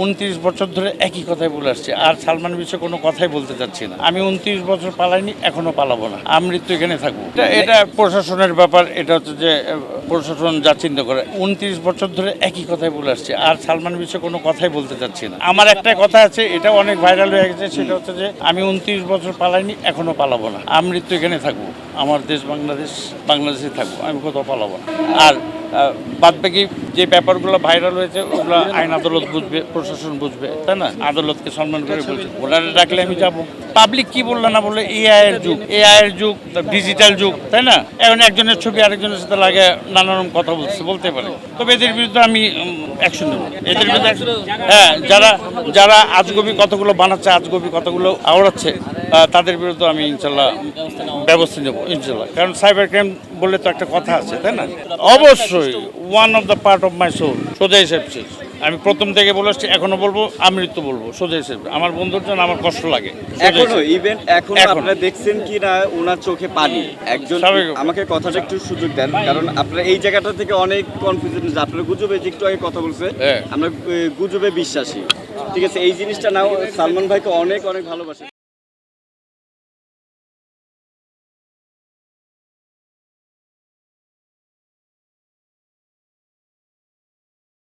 29 বছর ধরে একই কথাই বলে আসছে, আর সালমান বিষয়ে কোনো কথাই বলতে চাচ্ছি না। আমি 29 বছর পালাইনি, এখনো পালাবো না। আমৃত্যু এখানে থাকবো। এটা প্রশাসনের ব্যাপার। এটা হচ্ছে যে প্রশাসন যা চিন্তা করে। 29 বছর ধরে একই কথাই বলে আসছে, আর সালমান বিষয়ে কোনো কথাই বলতে চাচ্ছি না। আমার একটা কথা আছে, এটা অনেক ভাইরাল হয়ে গেছে, সেটা হচ্ছে যে আমি 29 বছর পালাইনি, এখনো পালাবো না। আমৃত্যু এখানে থাকবো। আমার দেশ বাংলাদেশে থাকবো, আমি কোথাও পালাবো না। আর বাদবাকি যে ব্যাপারগুলো ভাইরাল হয়েছে ওগুলো আইন আদালত বুঝবে, প্রশাসন বুঝবে, তাই না? আদালতকে সম্মান করে বুঝবে। ওনারা ডাকলে আমি যাব। পাবলিক কি বললো না বলে, এআই এর যুগ, ডিজিটাল যুগ, তাই না? এখন একজনের ছবি আরেকজনের সাথে লাগে নানারকম কথা বলতে পারে। তবে এদের বিরুদ্ধে আমি অ্যাকশন নেব। এদের বিরুদ্ধে হ্যাঁ, যারা আজগবি কথাগুলো বানাচ্ছে, আজগবি কথাগুলো আওড়াচ্ছে, তাদের বিরুদ্ধে আমি ইনশাল্লাহ ব্যবস্থা নেব, ইনশাল্লাহ। কারণ সাইবার ক্রাইম বলে তো একটা কথা আছে, তাই না? অবশ্যই one of the part of my soul. সোজা হিসেব শেষ। আমি প্রথম থেকে বলে আসছি, এখনো বলবো, আমৃত্যু বলবো, সোজা হিসেব। আমার বন্ধুর জন্য আমার কষ্ট লাগে। এখনো আপনারা দেখছেন কি না ওনার চোখে পানি? একজন আমাকে কথাটা একটু সুযোগ দেন, কারণ আপনারা এই জায়গাটা থেকে অনেক কনফিউশন, আপনারা গুজবে যে একটু আগে কথা বলছে, আমরা গুজবে বিশ্বাসী। ঠিক আছে, এই জিনিসটা নাও, সালমান ভাইকে অনেক অনেক ভালোবাসে।